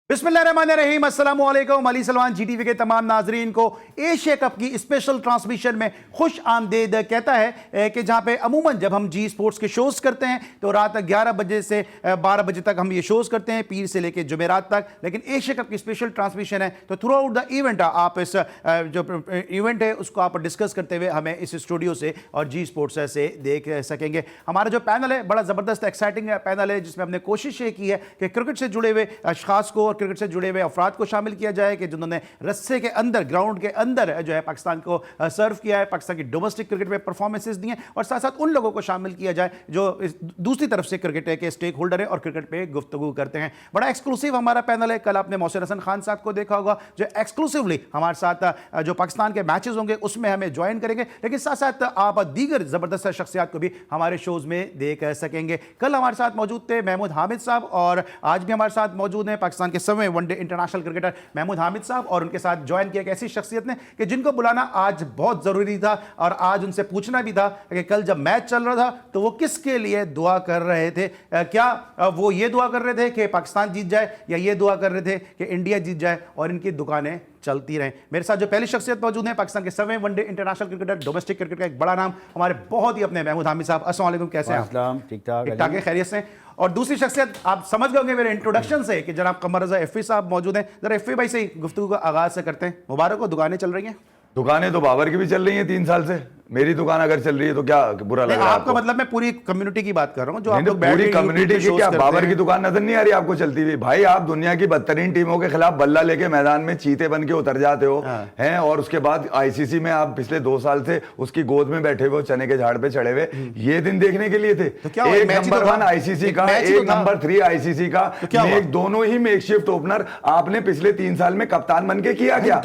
बिस्मिल्लाहिर्रहमानिर्रहीम, अस्सलाम वालेकुम। अली सलमान जीटीवी के तमाम नाजरीन को एशिया कप की स्पेशल ट्रांसमिशन में खुश आमदेद कहता है कि जहां पे अमूमन जब हम जी स्पोर्ट्स के शोज़ करते हैं तो रात 11 बजे से 12 बजे तक हम ये शोज़ करते हैं, पीर से लेकर जुमेरात तक। लेकिन एशिया कप की स्पेशल ट्रांसमिशन है तो थ्रू आउट द इवेंट आप इस जो इवेंट है उसको आप डिस्कस करते हुए हमें इस स्टूडियो से और जी स्पोर्ट्स से देख सकेंगे। हमारा जो पैनल है बड़ा ज़बरदस्त एक्साइटिंग पैनल है, जिसमें हमने कोशिश ये की है कि क्रिकेट से जुड़े हुए अशखास को, क्रिकेट से जुड़े हुए अफराद को शामिल किया जाए कि जिन्होंने रस्से के अंदर, ग्राउंड के अंदर जो है पाकिस्तान को सर्व किया है, पाकिस्तान की डोमेस्टिक क्रिकेट में परफॉर्मेंसेस दी हैं, और साथ साथ उन लोगों को शामिल किया जाए जो दूसरी तरफ से क्रिकेट के स्टेक होल्डर है और क्रिकेट पे गुफ्तगू करते हैं। बड़ा एक्सक्लूसिव हमारा पैनल है। कल आपने मोहसिन हसन खान साहब को देखा होगा जो एक्सक्लूसिवली हमारे साथ जो पाकिस्तान के मैचेस होंगे उसमें हमें ज्वाइन करेंगे, लेकिन साथ साथ आप दीगर जबरदस्त शख्सियात को भी हमारे शोज में देख सकेंगे। कल हमारे साथ मौजूद थे महमूद हामिद साहब और आज भी हमारे साथ मौजूद हैं पाकिस्तान के 7वें one day international cricketer Mahmood Hamid साहब, और उनके साथ ज्वाइन किया एक ऐसी शख्सियत ने कि जिनको बुलाना आज बहुत जरूरी था और आज उनसे पूछना भी था कि कल जब मैच चल रहा था तो वो किसके लिए दुआ कर रहे थे। क्या वो ये दुआ कर रहे थे कि पाकिस्तान जीत जाए या ये दुआ कर रहे थे कि इंडिया जीत जाए और इनकी दुकानें चलती रहें। मेरे साथ जो पहली शख्सियत मौजूद है पाकिस्तान के 7वें one day international cricketer, domestic cricket का एक बड़ा नाम, हमारे बहुत ही अपने महमूद हामिद साहब। अस्सलाम वालेकुम, कैसे हैं आप? ठीक ठाक है, खैरियत से। और दूसरी शख्सियत आप समझ गए होंगे मेरे इंट्रोडक्शन से कि जनाब कमर रजा एफी साहब मौजूद हैं। जरा एफी भाई से ही गुफ्तगू का आगाज से करते हैं। मुबारक हो, दुकानें चल रही हैं? दुकानें तो बाबर की भी चल रही हैं 3 साल से। मेरी दुकान अगर चल रही है तो क्या बुरा लग रहा है आपका? मतलब मैं पूरी कम्युनिटी की बात कर रहा हूं जो आप लोग पूरी कम्युनिटी की। क्या बाबर की दुकान नजर नहीं आ रही आपको चलती हुई? भाई आप दुनिया की बदतरीन टीमों के खिलाफ बल्ला लेके मैदान में चीते बन के उतर जाते हो हैं, और उसके बाद आईसीसी में आप पिछले 2 साल से उसकी गोद में बैठे हुए, चने के झाड़ पे चढ़े हुए, ये दिन देखने के लिए थे। एक नंबर 1 आईसीसी का, एक नंबर 3 आईसीसी का, दोनों ही मेकशिफ्ट ओपनर आपने पिछले 3 साल में कप्तान बन के किया क्या?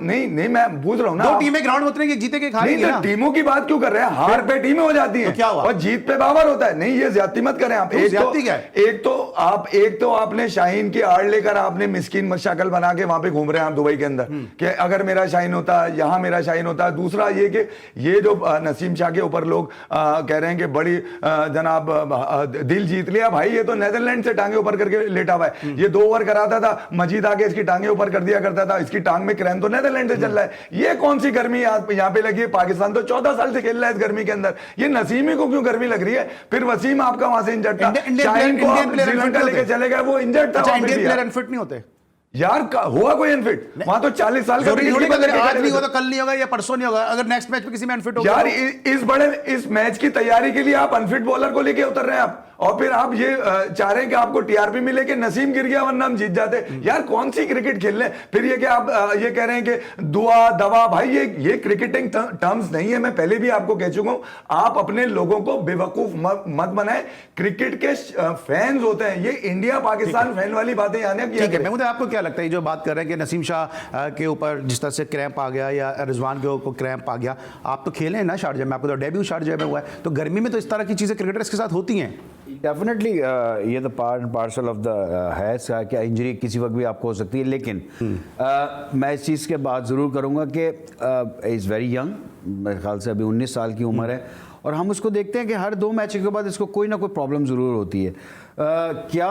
नहीं मैं पूछ रहा हूँ ना, 2 टीमें ग्राउंड में उतरेंगी, जीते के खाएंगे। टीमों की बात क्यों कर रहे हैं? हार पे टीमें हो जाती हैं और जीत पे बाबर होता है। नहीं, ये ज्यादती मत करें आप। एक तो आपने शाहीन की आड़ लेकर आपने मिस्कीन मशाकल बना के वहां पे घूम रहे हैं आप दुबई के अंदर कि अगर मेरा शाहीन होता, यहां मेरा शाहीन होता। दूसरा ये कि ये जो नसीम शाह के ऊपर लोग कह रहे हैं कि बड़ी जनाब दिल जीत लिया, भाई ये तो नेदरलैंड से टांगे ऊपर करके लेटा हुआ है। ये 2 ओवर कराता था, मजीद आके इसकी टांगे ऊपर कर दिया करता था। इसकी टांग में क्रैम तो नेदरलैंड से चल रहा है। ये कौन सी गर्मी यहाँ पे लगी है? पाकिस्तान तो 14 साल से खेल रहा है इस गर्मी के अंदर। ये नसीमी को क्यों गर्मी लग रही है? फिर वसीम आपका वहां से इंजर्ड था, शाहीन को आप श्रीलंका लेके चले गए, वो इंजर्ड था। इंडियन प्लेयर अनफिट नहीं होते यार? हुआ कोई अनफिट? वहां तो 40 साल का आज नहीं होगा, कल नहीं होगा या परसों नहीं होगा। अगर नेक्स्ट मैच में किसी में अनफिट होगा यार, इस मैच की तैयारी के लिए आप अनफिट बॉलर को लेके उतर रहे हैं आप, और फिर आप ये चाह रहे हैं कि आपको टीआरपी मिले कि नसीम गिर गया वरना हम जीत जाते। यार कौन सी क्रिकेट खेल रहे हैं? फिर ये कि आप ये कह रहे हैं कि दुआ दवा, भाई ये क्रिकेटिंग टर्म्स नहीं है। मैं पहले भी आपको कह चुका हूं, आप अपने लोगों को बेवकूफ मत बनाएं। क्रिकेट के फैंस होते हैं, ये इंडिया पाकिस्तान फैन वाली बातें आने की। ठीक है महमूद, आपको क्या लगता है जो बात कर रहे हैं कि नसीम शाह के ऊपर जिस तरह से क्रैम्प आ गया या रिजवान के ऊपर क्रैम्प आ गया? आप तो खेले हैं ना शारजा में, आपको तो डेब्यू शारजा में हुआ है, तो गर्मी में तो इस तरह की चीजें क्रिकेटर्स के साथ होती हैं। डेफिनेटली ये तो part and parcel of the है क्या, इंजरी किसी वक्त भी आपको हो सकती है। लेकिन मैं इस चीज़ के बात ज़रूर करूँगा कि इज़ वेरी यंग, मेरे ख्याल से अभी 19 साल की उम्र है, और हम उसको देखते हैं कि हर 2 मैच के बाद इसको कोई ना कोई प्रॉब्लम ज़रूर होती है। क्या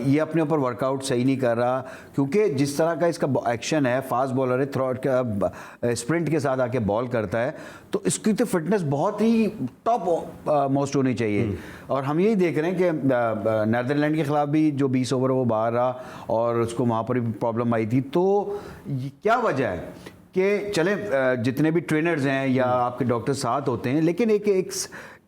ये अपने ऊपर वर्कआउट सही नहीं कर रहा? क्योंकि जिस तरह का इसका एक्शन है, फास्ट बॉलर है, थ्रॉट का स्प्रिंट के साथ आके बॉल करता है, तो इसकी तो फिटनेस बहुत ही टॉप मोस्ट होनी चाहिए। और हम यही देख रहे हैं कि नीदरलैंड के खिलाफ भी जो 20 ओवर वो बाहर रहा और उसको वहाँ पर भी प्रॉब्लम आई थी। तो क्या वजह है कि चले जितने भी ट्रेनर्स हैं या आपके डॉक्टर साथ होते हैं, लेकिन एक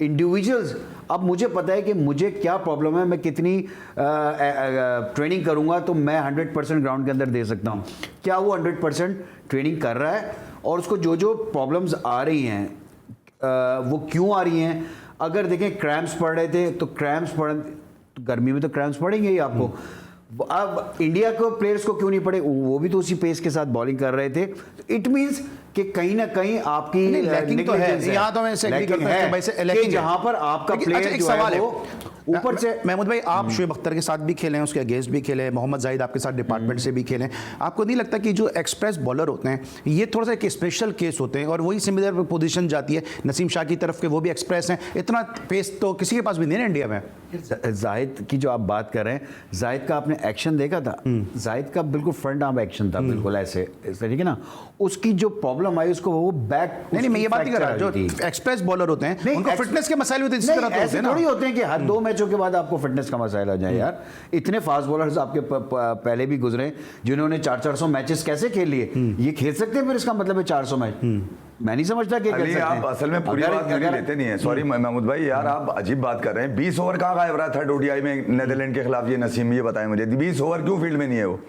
इंडिविजुअल्स, अब मुझे पता है कि मुझे क्या प्रॉब्लम है, मैं कितनी ट्रेनिंग करूंगा तो मैं 100% ग्राउंड के अंदर दे सकता हूं। क्या वो 100% ट्रेनिंग कर रहा है? और उसको जो प्रॉब्लम्स आ रही हैं वो क्यों आ रही हैं? अगर देखें क्रैम्प्स पड़ रहे थे तो गर्मी में तो क्रैम्प्स पड़ेंगे ही आपको। अब इंडिया को प्लेयर्स को क्यों नहीं पड़े? वो भी तो उसी पेस के साथ बॉलिंग कर रहे थे। इट मींस कि कहीं ना कहीं आपकी लैकिंग तो है। यहाँ तो मैं जहां पर आपका प्लेयर जो है वो ऊपर से महमूद भाई, आप शुएब अख्तर के साथ भी खेले हैं, उसके अगेंस्ट भी खेले हैं, मोहम्मद जाहिद आपके साथ डिपार्टमेंट से भी खेले हैं। आपको नहीं लगता कि जो एक्सप्रेस बॉलर होते हैं ये थोड़ा सा एक स्पेशल केस होते हैं और वही सिमिलर पोजीशन जाती है नसीम शाह की तरफ के, वो भी एक्सप्रेस हैं, इतना पेस तो किसी के पास भी नहीं है इंडिया में। जाहिद की जो आप बात कर रहे हैं, जाहिद का आपने एक्शन देखा था, जाहिद का बिल्कुल फ्रंट आर्म एक्शन था, बिल्कुल ऐसे इस तरीके ना, उसकी जो प्रॉब्लम आई उसको वो बैक, नहीं मैं ये बात नहीं कर रहा, जो एक्सप्रेस बॉलर होते हैं उनको फिटनेस के मसाइल होते हैं, इसी तरह तो होते हैं ना, थोड़ी होते हैं कि हर 2 मैचों के बाद आपको फिटनेस का मसाइल आ जाए यार। इतने फास्ट बॉलर्स आपके पहले भी गुजरे जिन्होंने 400 मैचेस कैसे खेल लिए, ये खेल सकते हैं फिर इसका मतलब है 400 मैच? मैं नहीं समझता कि आप असल में पूरी बात नहीं लेते नहीं है। सॉरी महमूद भाई, यार आप अजीब बात कर रहे हैं। 20 ओवर कहाँ गायब रहा थर्ड ओडीआई में नेदरलैंड के खिलाफ? ये नसीम ये बताएं मुझे, 20 ओवर क्यों फील्ड में नहीं है वो?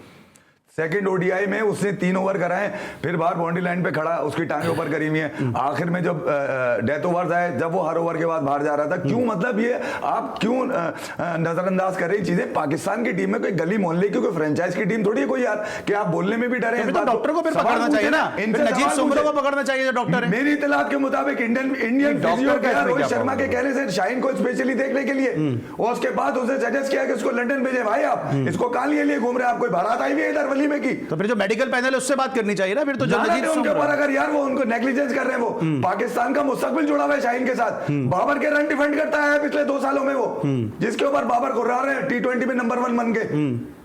सेकंड ओडीआई में उसने 3 ओवर कराए, फिर बाहर बाउंड्री लाइन पे खड़ा, उसकी टांगे ऊपर करी हुई है। आखिर में जब डेथ ओवर्स आए, जब वो हर ओवर के बाद बाहर जा रहा था, क्यों? मतलब ये आप क्यों नजरअंदाज कर रही चीजें? पाकिस्तान की टीम में कोई गली मोहल्ले की कोई फ्रेंचाइज की टीम थोड़ी है कोई यार, कि आप बोलने में भी डरे। डॉक्टर को फिर पकड़ना चाहिए ना, नजीब सुमरो को पकड़ना चाहिए जो डॉक्टर है। मेरी इतलात के मुताबिक इंडियन फिजियो रोहित शर्मा के कहने से शाहीन को स्पेशली देखने के लिए, और उसके बाद उसे सजेस्ट किया कि इसको लंदन भेजे। भाई आप इसको काल लिए घूम रहे हैं, आप कोई बारात आई हुई है इधर वली में की? तो फिर जो मेडिकल पैनल है उससे बात करनी चाहिए ना फिर तो। उनके ऊपर अगर यार वो उनको नेग्लिजेंस कर रहे हैं, वो पाकिस्तान का मुस्तकबिल जुड़ा हुआ है शाहीन के साथ। बाबर के रन डिफेंड करता है पिछले 2 सालों में वो, जिसके ऊपर बाबर गुर्रा रहे हैं T20 में नंबर 1 बन के।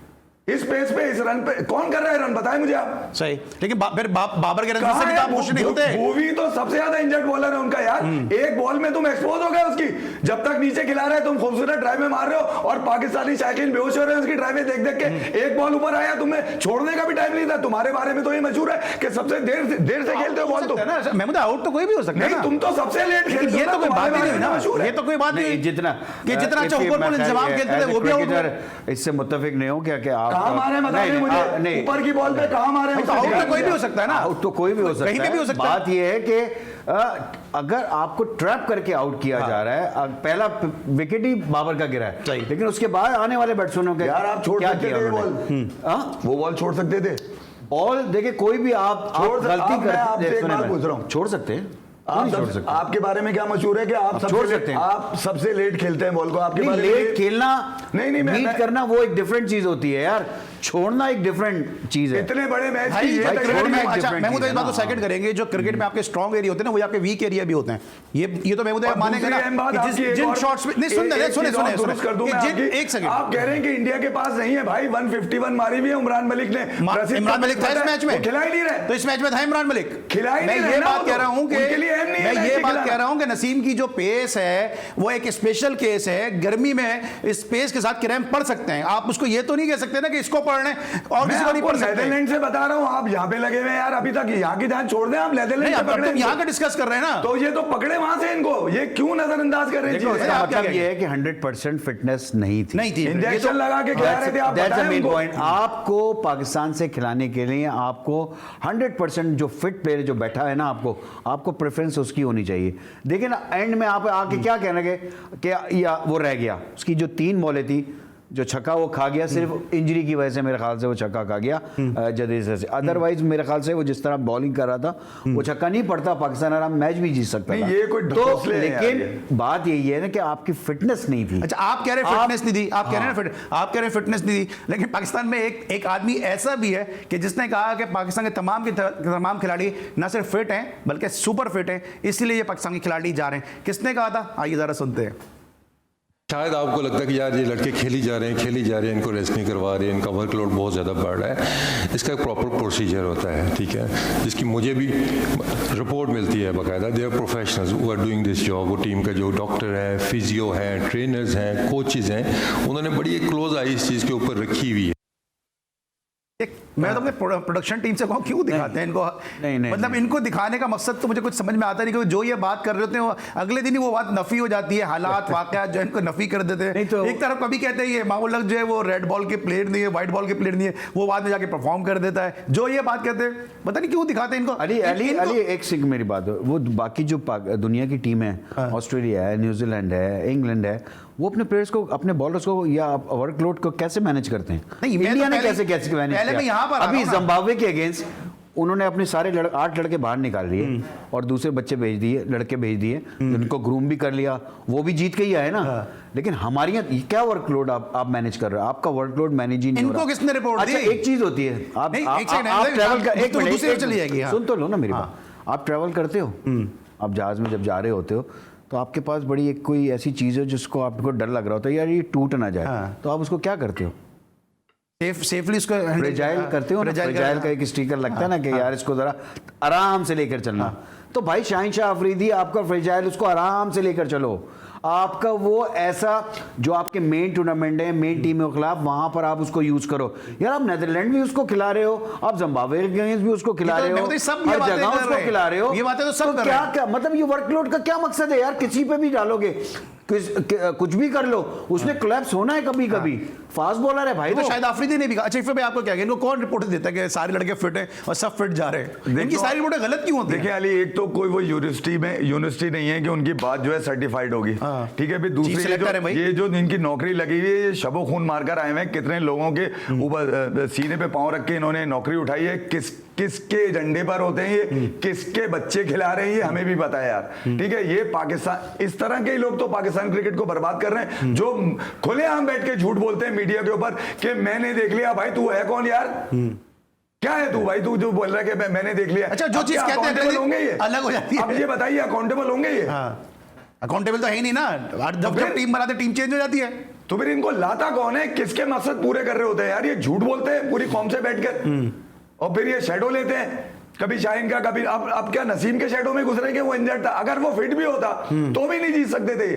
इस पेस पे, इस रन पे कौन कर रहा है रन? बताएं मुझे आप। सही, लेकिन फिर बाबर के रन से भी तो आप खुश नहीं होते। वो भी तो सबसे ज्यादा इंजर्ड बॉलर है उनका यार। एक बॉल में तुम एक्सपोज हो गए उसकी, जब तक नीचे खिला रहे तुम खूबसूरत ड्राइव में मार रहे हो, और पाकिस्तानी शायकीन बेहोश हो रहे हैं उसकी ड्राइव देख देख के। एक बॉल ऊपर आया, तुम्हें छोड़ने का भी टाइम नहीं था। तुम्हारे बारे में तो ये मशहूर है कि सबसे देर से खेलते हो बॉल। तो महमूद आउट तो कोई भी हो सकता है, तुम तो सबसे लेट खेलते हो। ये तो कोई बात ही नहीं ना, ये तो कोई बात नहीं। जितना अच्छा ऊपर बॉल इंतजाम खेलते थे वो भी आउट। इससे मुत्तफिक नहीं हो क्या कि आप कहां मारे बताइए मुझे, ऊपर की बॉल पे कहां मारे? तो आउट तो कोई भी हो सकता है ना, आउट तो कोई भी हो सकता है, कहीं पे भी हो सकता है। बात यह है कि अगर आपको ट्रैप करके आउट किया जा रहा है, पहला विकेट ही बाबर का गिरा है, लेकिन उसके बाद आने वाले बैट्समैनों के यार आप छोड़ सकते थे वो बॉल छोड़ सकते थे। बॉल देखिए कोई भी आप गलती कर छोड़ सकते हैं। आपके बारे में क्या मशहूर है कि आप छोड़ सकते हैं, आप सबसे लेट खेलते हैं बॉल को। आपके बारे में लेट खेलना नहीं मीट करना वो एक डिफरेंट चीज होती है यार, छोड़ना एक डिफरेंट चीज है। इतने बड़े मैच की ये महमूद इस बात को सेकंड करेंगे, जो क्रिकेट में आपके स्ट्रांग एरिया होते हैं ना, वो आपके वीक एरिया भी होते हैं। ये तो महमूद मानेंगे ना कि जिन शॉट्स में नहीं सुन सुने एक सेकंड, आप कह रहे हैं कि इंडिया के पास नहीं है भाई 151 मारी हुई है इमरान मलिक ने। इमरान मलिक था इस मैच में, खिला ही नहीं रहे। तो इस मैच में था इमरान मलिक, खिला ही नहीं। मैं ये बात कह रहा हूं कि मैं ये बात कह रहा हूं कि नसीम की जो पेस है वो एक स्पेशल केस है। गर्मी में इस पेस के साथ क्रैम्प पड़ सकते हैं। आप उसको ये तो नहीं कह सकते ना कि इसको पढ़ने और किसी को नहीं पढ़ सकते। नेदरलैंड से बता रहा हूं, आप यहां पे लगे हुए हैं यार अभी तक। यहां की जान छोड़ दें, आप नेदरलैंड से पकड़े। तुम यहां का डिस्कस कर रहे हैं ना, तो ये तो पकड़े वहां से इनको, ये क्यों नजरअंदाज कर रहे हैं? इसका मतलब ये है कि 100% फिटनेस नहीं थी, इंजेक्शन लगा के खिला रहे थे। आप बताएं पॉइंट, आपको पाकिस्तान से खिलाने के लिए आपको 100% जो फिट प्लेयर जो बैठा है ना, आपको प्रेफरेंस उसकी होनी चाहिए। देखिए ना, एंड में आप आके क्या कहना कि या वो रह गया, उसकी जो 3 बॉलें थी, जो छक्का वो खा गया, सिर्फ इंजरी की वजह से मेरे ख्याल से वो छक्का खा गया जदेद से। अदरवाइज मेरे ख्याल से वो जिस तरह बॉलिंग कर रहा था, वो छक्का नहीं पड़ता, पाकिस्तान आराम मैच भी जीत सकता था। ये कोई तो लेकिन बात यही है ना कि आपकी फिटनेस नहीं थी। अच्छा, आप कह रहे हैं फिटनेस नहीं थी, आप कह रहे हैं फिटनेस नहीं थी, लेकिन पाकिस्तान में एक आदमी ऐसा भी है कि जिसने कहा कि पाकिस्तान के तमाम खिलाड़ी ना सिर्फ फिट हैं बल्कि सुपर फिट हैं, इसलिए ये पाकिस्तानी खिलाड़ी जा रहे हैं। किसने कहा था, आइए जरा सुनते हैं। शायद आपको लगता है कि यार ये लड़के खेली जा रहे हैं, इनको रेस्ट नहीं करवा रहे हैं, इनका वर्कलोड बहुत ज़्यादा बढ़ रहा है। इसका एक प्रॉपर प्रोसीजर होता है, ठीक है, जिसकी मुझे भी रिपोर्ट मिलती है बाकायदा। They are professionals who are doing this job. वो टीम का जो डॉक्टर है, फिजियो हैं, ट्रेनर्स हैं, कोचेज़ हैं, उन्होंने बड़ी एक क्लोज आई इस चीज़ के ऊपर रखी हुई है। मैं तो अपने प्रोडक्शन टीम से कहूँ क्यों दिखाते हैं इनको? नहीं, मतलब इनको दिखाने का मकसद तो मुझे कुछ समझ में आता नहीं, क्योंकि जो ये बात कर रहे होते हैं अगले दिन ही वो बात नफी हो जाती है। हालात वाकयात जो इनको नफी कर देते हैं। तो एक तरफ कभी कहते हैं ये मामूल जो है वो रेड बॉल के प्लेयर नहीं है, व्हाइट बॉल के प्लेयर नहीं है, वो बाद में जाके परफॉर्म कर देता है। जो ये बात कहते हैं पता नहीं क्यों दिखाते हैं इनको। अली एक सिंह मेरी बात, वो बाकी जो दुनिया की टीम है, ऑस्ट्रेलिया है, न्यूजीलैंड है, इंग्लैंड है, वो अपने प्लेयर्स को, अपने बॉलर्स को या वर्कलोड को कैसे मैनेज करते हैं? नहीं, इंडिया ने कैसे मैनेज किया? अभी जिम्बाब्वे के अगेंस्ट उन्होंने अपने सारे 8 लड़के बाहर निकाल लिए और दूसरे बच्चे भेज दिए, लड़के भेज दिए, उनको ग्रूम भी कर लिया, वो भी जीत के ही आए ना। लेकिन हमारे यहाँ क्या वर्कलोड आप मैनेज कर रहे हो? आपका वर्कलोड मैनेज ही नहीं हो रहा। इनको किसने रिपोर्ट दी? अच्छा, एक चीज होती है, आप ट्रैवल का एक मिनट चली जाएगी, सुन तो लो ना मेरी बात। आप ट्रैवल करते हो, आप जहाज में जब जा रहे होते हो तो आपके पास बड़ी एक कोई ऐसी चीज है जिसको आपको डर लग रहा होता है, यार ये टूट ना जाए, तो आप उसको क्या करते हो? सेफली इसको फ्रेजाइल करते हो ना। फ्रेजाइल का एक स्टिकर लगता है ना कि यार इसको जरा आराम से लेकर चलना। तो भाई शाहीन शाह अफरीदी आपका फ्रेजाइल, उसको आराम से लेकर चलो। आपका वो ऐसा जो आपके मेन टूर्नामेंट है, मेन टीमों के खिलाफ, वहां पर आप उसको यूज करो। यार आप नेदरलैंड भी उसको खिला रहे हो, आप जिम्बाब्वे के अगेंस्ट भी उसको खिला रहे हो, हर जगह उसको खिला रहे हो। ये बातें तो सब क्या मतलब ये वर्कलोड का क्या मकसद है यार? किसी पे भी डालोगे, कुछ भी कर लो, उसने कोलैप्स होना है कभी कभी। फास्ट बॉलर है भाई। तो शायद अफरीदी ने भी कहा। अच्छा, फिर आपको क्या, इनको कौन रिपोर्ट देता है कि सारे लड़के फिट हैं और सब फिट जा रहे हैं? इनकी सारी रिपोर्टें गलत क्यों होती है? देखिए अली, एक तो कोई वो यूनिवर्सिटी नहीं है कि उनकी बात जो है सर्टिफाइड होगी, ठीक है। दूसरी ये जो इनकी नौकरी लगी हुई है, ये शबो खून मारकर आए हैं। कितने लोगों के ऊपर सीने पे पांव रख के इन्होंने नौकरी उठाई है। किसके एजेंडे पर होते हैं ये, किसके बच्चे खिला रहे हैं ये हमें भी पता है यार, ठीक है। ये पाकिस्तान, इस तरह के लोग तो पाकिस्तान क्रिकेट को बर्बाद कर रहे हैं, जो खुलेआम बैठ के झूठ बोलते हैं मीडिया के ऊपर कि मैंने देख लिया। भाई तू है कौन यार? क्या है तू भाई? तू जो बोल रहा है कि मैंने देख लिया। अच्छा, जो चीज कहते हैं होंगे ये अलग हो जाती है। अब ये बताइए, अकाउंटेबल होंगे ये? अकाउंटेबल तो है ही नहीं ना। जब टीम बनाते टीम चेंज हो जाती है। तो फिर इनको लाता कौन है? किसके मकसद पूरे कर रहे होते हैं यार? ये झूठ बोलते हैं पूरी कौम से बैठकर, और फिर ये शेडो लेते हैं, कभी शाहीन का, कभी अब क्या नसीम के शेडो में गुजरे कि वो इंजर्ड था। अगर वो फिट भी होता तो भी नहीं जीत सकते थे,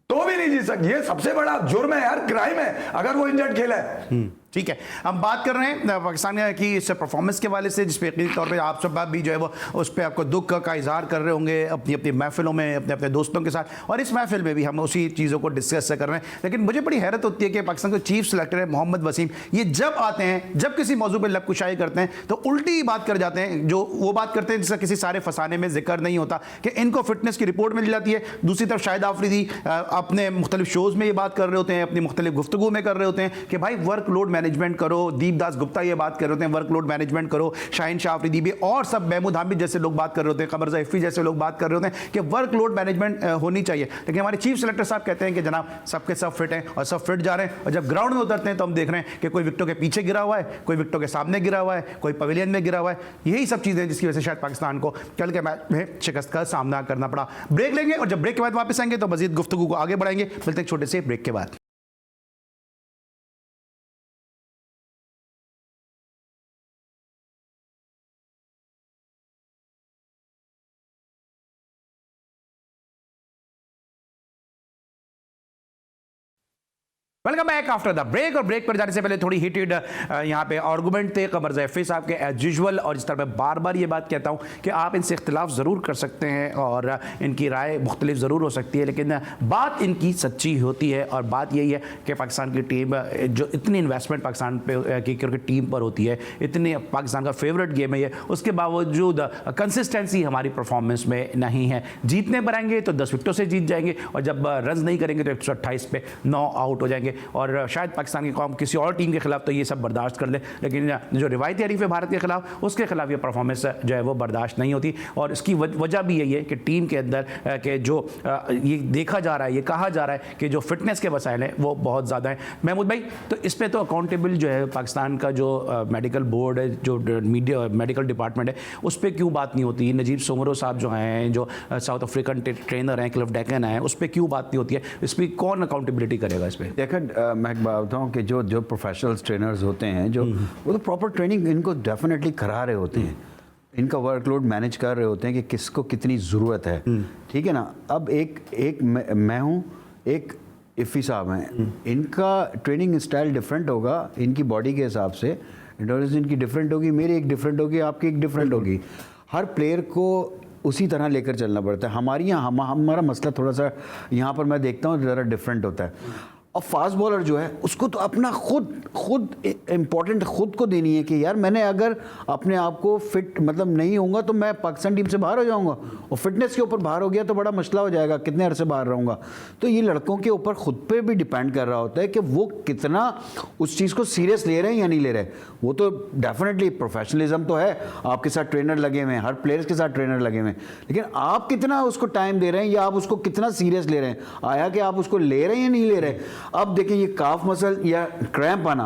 तो भी नहीं जीत सकते। ये सबसे बड़ा जुर्म है यार, क्राइम है अगर वो इंजर्ड खेला है। ठीक है, हम बात कर रहे हैं पाकिस्तान की इस परफॉर्मेंस के वाले से, जिसपे यकीनी तौर पे आप सब बात भी जो है वो उस पर आपको दुख का इजहार कर रहे होंगे अपनी अपनी महफिलों में, अपने अपने दोस्तों के साथ, और इस महफिल में भी हम उसी चीज़ों को डिस्कस कर रहे हैं। लेकिन मुझे बड़ी हैरत होती है कि पाकिस्तान के चीफ सेलेक्टर है मोहम्मद वसीम, ये जब आते हैं, जब किसी मौजू पर लबकुशाई करते हैं तो उल्टी ही बात कर जाते हैं। जो वो बात करते हैं जिसका किसी सारे फसाने में जिक्र नहीं होता कि इनको फिटनेस की रिपोर्ट मिल जाती है। दूसरी तरफ शाहिद आफरीदी अपने मुख्तलिफ शोज़ में ये बात कर रहे होते हैं, अपनी मुख्तलिफ गुफ्तगू में कर रहे होते हैं कि भाई वर्कलोड मैनेजमेंट करो। दीपदास गुप्ता ये बात कर रहे होते हैं वर्कलोड मैनेजमेंट करो। शाहीन शाह अफरीदी भी और सब, महमूद हामिद जैसे लोग बात कर रहे होते हैं, कमर ज़ैफ़ी जैसे लोग बात कर रहे होते हैं कि वर्कलोड मैनेजमेंट होनी चाहिए। लेकिन हमारे चीफ सेलेक्टर साहब कहते हैं कि जनाब सबके सब फिट हैं और सब फिट जा रहे हैं। और जब ग्राउंड में उतरते हैं तो हम देख रहे हैं कि कोई विकेटों के पीछे गिरा हुआ है, कोई विकेटों के सामने गिरा हुआ है, कोई पवेलियन में गिरा हुआ है। यही सब चीज़ें जिसकी वजह से शायद पाकिस्तान को कल के मैच में शिकस्त का सामना करना पड़ा। ब्रेक लेंगे और जब ब्रेक के बाद वापस आएंगे तो मजीद गुफ्तगू को आगे बढ़ाएंगे। मिलते हैं एक छोटे से ब्रेक के बाद। Welcome back after the break. और ब्रेक पर जाने से पहले थोड़ी हीटेड यहाँ पे आर्गूमेंट थे कमर ज़ैफ़ी साहब के एज यूजुअल, और जिस तरह मैं बार बार ये बात कहता हूँ कि आप इनसे इख्तिलाफ ज़रूर कर सकते हैं और इनकी राय मुख्तलिफ ज़रूर हो सकती है, लेकिन बात इनकी सच्ची होती है। और बात यही है कि पाकिस्तान की टीम, जो इतनी इन्वेस्टमेंट पाकिस्तान पे की क्रिकेट टीम पर होती है, इतनी पाकिस्तान का फेवरेट गेम है ये, उसके बावजूद कंसिस्टेंसी हमारी परफॉर्मेंस में नहीं है। जीतने पर आएंगे तो 10 विकेटों से जीत जाएंगे, और जब रन नहीं करेंगे तो 128 पे 9 आउट हो जाएंगे। और शायद पाकिस्तान की कौम किसी और टीम के खिलाफ तो ये सब बर्दाश्त कर ले, लेकिन जो रिवायती हरीफ है भारत के खिलाफ, उसके खिलाफ ये परफॉर्मेंस जो है वो बर्दाश्त नहीं होती। और इसकी वजह भी यही है कि टीम के अंदर के जो ये देखा जा रहा है, ये कहा जा रहा है कि जो फिटनेस के वसाइल हैं वो बहुत ज़्यादा हैं। महमूद भाई, तो इस पर तो अकाउंटेबल जो है पाकिस्तान का जो मेडिकल बोर्ड है, जो मीडिया मेडिकल डिपार्टमेंट है, उस पर क्यों बात नहीं होती? नजीब सोमरो साहब जो हैं, जो साउथ अफ्रीकन ट्रेनर हैं, क्लिफ डेकन हैं, उस पर क्यों बात नहीं होती है? इस पर कौन अकाउंटेबिलिटी करेगा इस पर? देखा, मैं बताऊँ कि जो प्रोफेशनल ट्रेनर्स होते हैं, जो वो तो प्रॉपर ट्रेनिंग इनको डेफिनेटली करा रहे होते हैं, इनका वर्कलोड मैनेज कर रहे होते हैं कि किसको कितनी ज़रूरत है, ठीक है ना। अब एक मैं हूँ, एक इफ़ी साहब हैं, इनका ट्रेनिंग स्टाइल डिफरेंट होगा, इनकी बॉडी के हिसाब से इंटेलिजेंस इनकी डिफरेंट होगी, मेरी एक डिफरेंट होगी, आपकी एक डिफरेंट होगी। हर प्लेयर को उसी तरह लेकर चलना पड़ता है। हमारे यहाँ हमारा मसला थोड़ा सा यहाँ पर मैं देखता हूँ ज़रा डिफरेंट होता है। और फास्ट बॉलर जो है उसको तो अपना खुद इम्पोर्टेंट खुद को देनी है कि यार मैंने अगर अपने आप को फिट मतलब नहीं होऊंगा तो मैं पाकिस्तान टीम से बाहर हो जाऊंगा, और फिटनेस के ऊपर बाहर हो गया तो बड़ा मसला हो जाएगा, कितने अरसे बाहर रहूंगा। तो ये लड़कों के ऊपर खुद पे भी डिपेंड कर रहा होता है कि वो कितना उस चीज़ को सीरियस ले रहे हैं या नहीं ले रहे। वो तो डेफिनेटली प्रोफेशनलिज्म तो है, आपके साथ ट्रेनर लगे हुए हैं, हर प्लेयर्स के साथ ट्रेनर लगे हुए हैं, लेकिन आप कितना उसको टाइम दे रहे हैं या आप उसको कितना सीरियस ले रहे हैं, आया कि आप उसको ले रहे हैं या नहीं ले रहे। अब देखिए ये काफ मसल या क्रैम्प आना,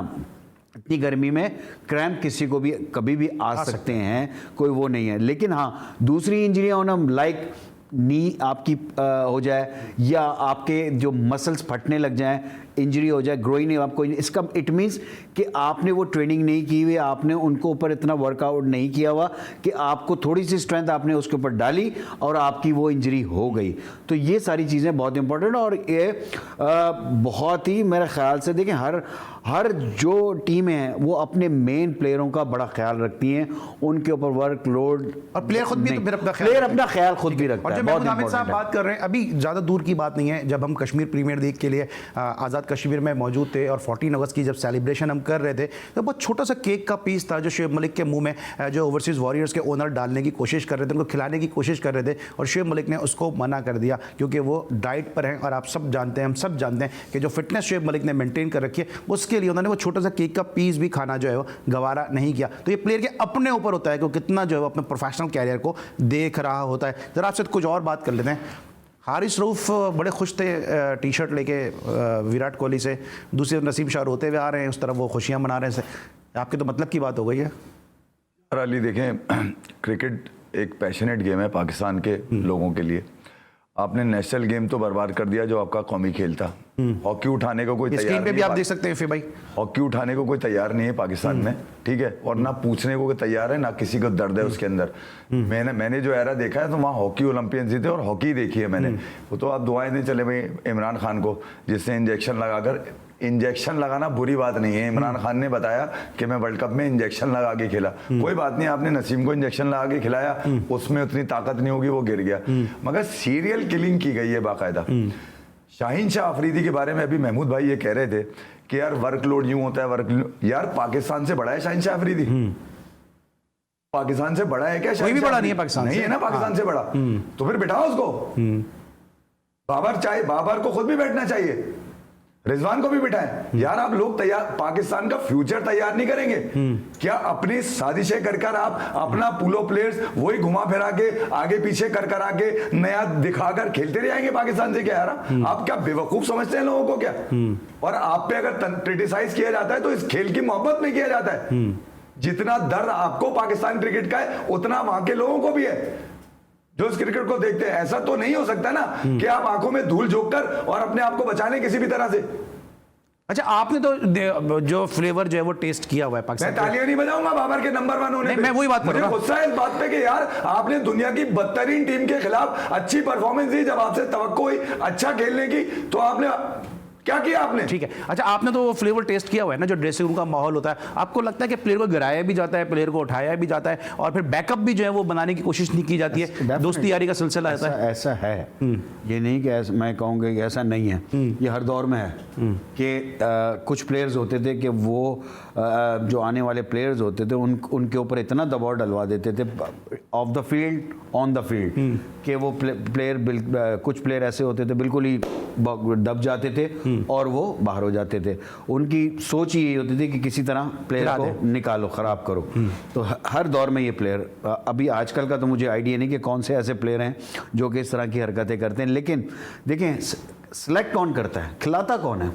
इतनी गर्मी में क्रैम्प किसी को भी कभी भी आ सकते हैं, कोई वो नहीं है। लेकिन हाँ दूसरी इंजरियां होना लाइक नी आपकी हो जाए या आपके जो मसल्स फटने लग जाएं, इंजरी हो जाए, ग्रोइंग आपको, इसका इट मीन्स कि आपने वो ट्रेनिंग नहीं की हुई, आपने उनको ऊपर इतना वर्कआउट नहीं किया हुआ कि आपको थोड़ी सी स्ट्रेंथ आपने उसके ऊपर डाली और आपकी वो इंजरी हो गई। तो ये सारी चीज़ें बहुत इंपॉर्टेंट, और ये बहुत ही मेरे ख्याल से देखें हर जो टीमें हैं वो अपने मेन प्लेयरों का बड़ा ख्याल रखती हैं, उनके ऊपर वर्कलोड, और प्लेयर खुद भी तो प्लेयर अपना ख्याल खुद भी रखता है। महमूद हामिद साहब बात कर रहे हैं, अभी ज़्यादा दूर की बात नहीं है, जब हम कश्मीर प्रीमियर लीग के लिए आज़ाद कश्मीर में मौजूद थे और 14 अगस्त की जब सेलिब्रेशन हम कर रहे थे तो बहुत छोटा सा केक का पीस था जो शुएब मलिक के मुंह में जो ओवरसीज़ वॉरियर्स के ओनर डालने की कोशिश कर रहे थे, उनको खिलाने की कोशिश कर रहे थे, और शुएब मलिक ने उसको मना कर दिया क्योंकि वो डाइट पर हैं, और आप सब जानते हैं, हम सब जानते हैं कि जो फिटनेस शुएब मलिक ने मेंटेन कर रखी है, उसके लिए उन्होंने वो छोटा सा केक का पीस भी खाना जो है वो गवारा नहीं किया। तो ये प्लेयर के अपने ऊपर होता है कि वो कितना जो है वो अपने प्रोफेशनल कैरियर को देख रहा होता है। ज़रा आपसे कुछ और बात कर लेते हैं। हारिस रऊफ बड़े खुश थे टी शर्ट लेके विराट कोहली से, दूसरे नसीम शाह रोते हुए आ रहे हैं, उस तरफ वो खुशियां मना रहे हैं। आपके तो मतलब की बात हो गई है। अली देखें, क्रिकेट एक पैशनेट गेम है पाकिस्तान के लोगों के लिए। आपने नेशनल गेम तो बर्बाद कर दिया जो आपका कौमी खेल था। हॉकी उठाने को कोई तैयार स्क्रीन पे भी आप देख सकते हैं फिर भाई, हॉकी उठाने को कोई तैयार नहीं है पाकिस्तान में, ठीक है, और ना पूछने को तैयार है, ना किसी को दर्द है उसके अंदर। मैंने जो एरा देखा है तो वहाँ हॉकी ओलंपियंस ही थे और हॉकी देखी है मैंने। वो तो आप दुआएं दें चले भाई इमरान खान को, जिसने इंजेक्शन लगाना बुरी बात नहीं है। इमरान खान ने बताया कि मैं वर्ल्ड कप में इंजेक्शन लगा के खेला, कोई बात नहीं, आपने नसीम को इंजेक्शन लगा के खिलाया, उसमें उतनी ताकत नहीं होगी, वो गिर गया, मगर सीरियल किलिंग की गई है बाकायदा। शाहीन शाह अफरीदी के बारे में अभी महमूद भाई ये कह रहे थे कि यार वर्कलोड यूं होता है, यार पाकिस्तान से बड़ा है शाहीन शाह अफरीदी? पाकिस्तान से बड़ा है क्या? कोई भी बड़ा नहीं है पाकिस्तान नहीं है ना पाकिस्तान से बड़ा, तो फिर बिठाओ उसको। बाबर को खुद भी बैठना चाहिए, रिजवान को भी बिठाएं। यार आप लोग तैयार, पाकिस्तान का फ्यूचर तैयार नहीं करेंगे क्या? अपनी साजिशें कर आप अपना पूलो प्लेयर्स वही घुमा फिरा के आगे पीछे कर आके नया दिखाकर खेलते रह जाएंगे पाकिस्तान से क्या? यार आप क्या बेवकूफ समझते हैं लोगों को क्या? और आप पे अगर क्रिटिसाइज किया जाता है तो इस खेल की मोहब्बत में किया जाता है। जितना दर्द आपको पाकिस्तान क्रिकेट का है उतना वहां के लोगों को भी है जो इस क्रिकेट को देखते हैं। ऐसा तो नहीं हो सकता ना कि आप आंखों में धूल झोंक कर और अपने आप को बचा लें किसी भी तरह से। अच्छा, आपने तो जो फ्लेवर जो है वो टेस्ट किया हुआ है पाकिस्तान। मैं तालियां नहीं बजाऊंगा बाबर के नंबर 1 होने पे। मैं वही बात कर रहा हूं। मुझे गुस्सा है इस बात पे कि यार आपने दुनिया की बदतरीन टीम के खिलाफ अच्छी परफॉर्मेंस दी, जब आपसे तवक्को हुई अच्छा खेलने की तो आपने क्या किया आपने? ठीक है, अच्छा आपने तो वो फ्लेवर टेस्ट किया हुआ है ना, जो ड्रेसिंग रूम का माहौल होता है। आपको लगता है कि प्लेयर को गिराया भी जाता है, प्लेयर को उठाया भी जाता है, और फिर बैकअप भी जो है वो बनाने की कोशिश नहीं की जाती है, दोस्ती यारी का सिलसिला रहता है? ऐसा है, ये नहीं कि मैं कहूँगा कि ऐसा नहीं है, ये हर दौर में है कि कुछ प्लेयर्स होते थे कि वो जो आने वाले प्लेयर्स होते थे उनके ऊपर इतना दबाव डलवा देते थे of the field on the field कि वो प्लेयर कुछ प्लेयर ऐसे होते थे बिल्कुल ही दब जाते थे और वो बाहर हो जाते थे। उनकी सोच यही होती थी कि किसी तरह प्लेयर को निकालो, ख़राब करो। तो हर दौर में ये प्लेयर, अभी आजकल का तो मुझे आइडिया नहीं कि कौन से ऐसे प्लेयर हैं जो कि इस तरह की हरकतें करते हैं, लेकिन देखें सिलेक्ट कौन करता है, खिलाता कौन है?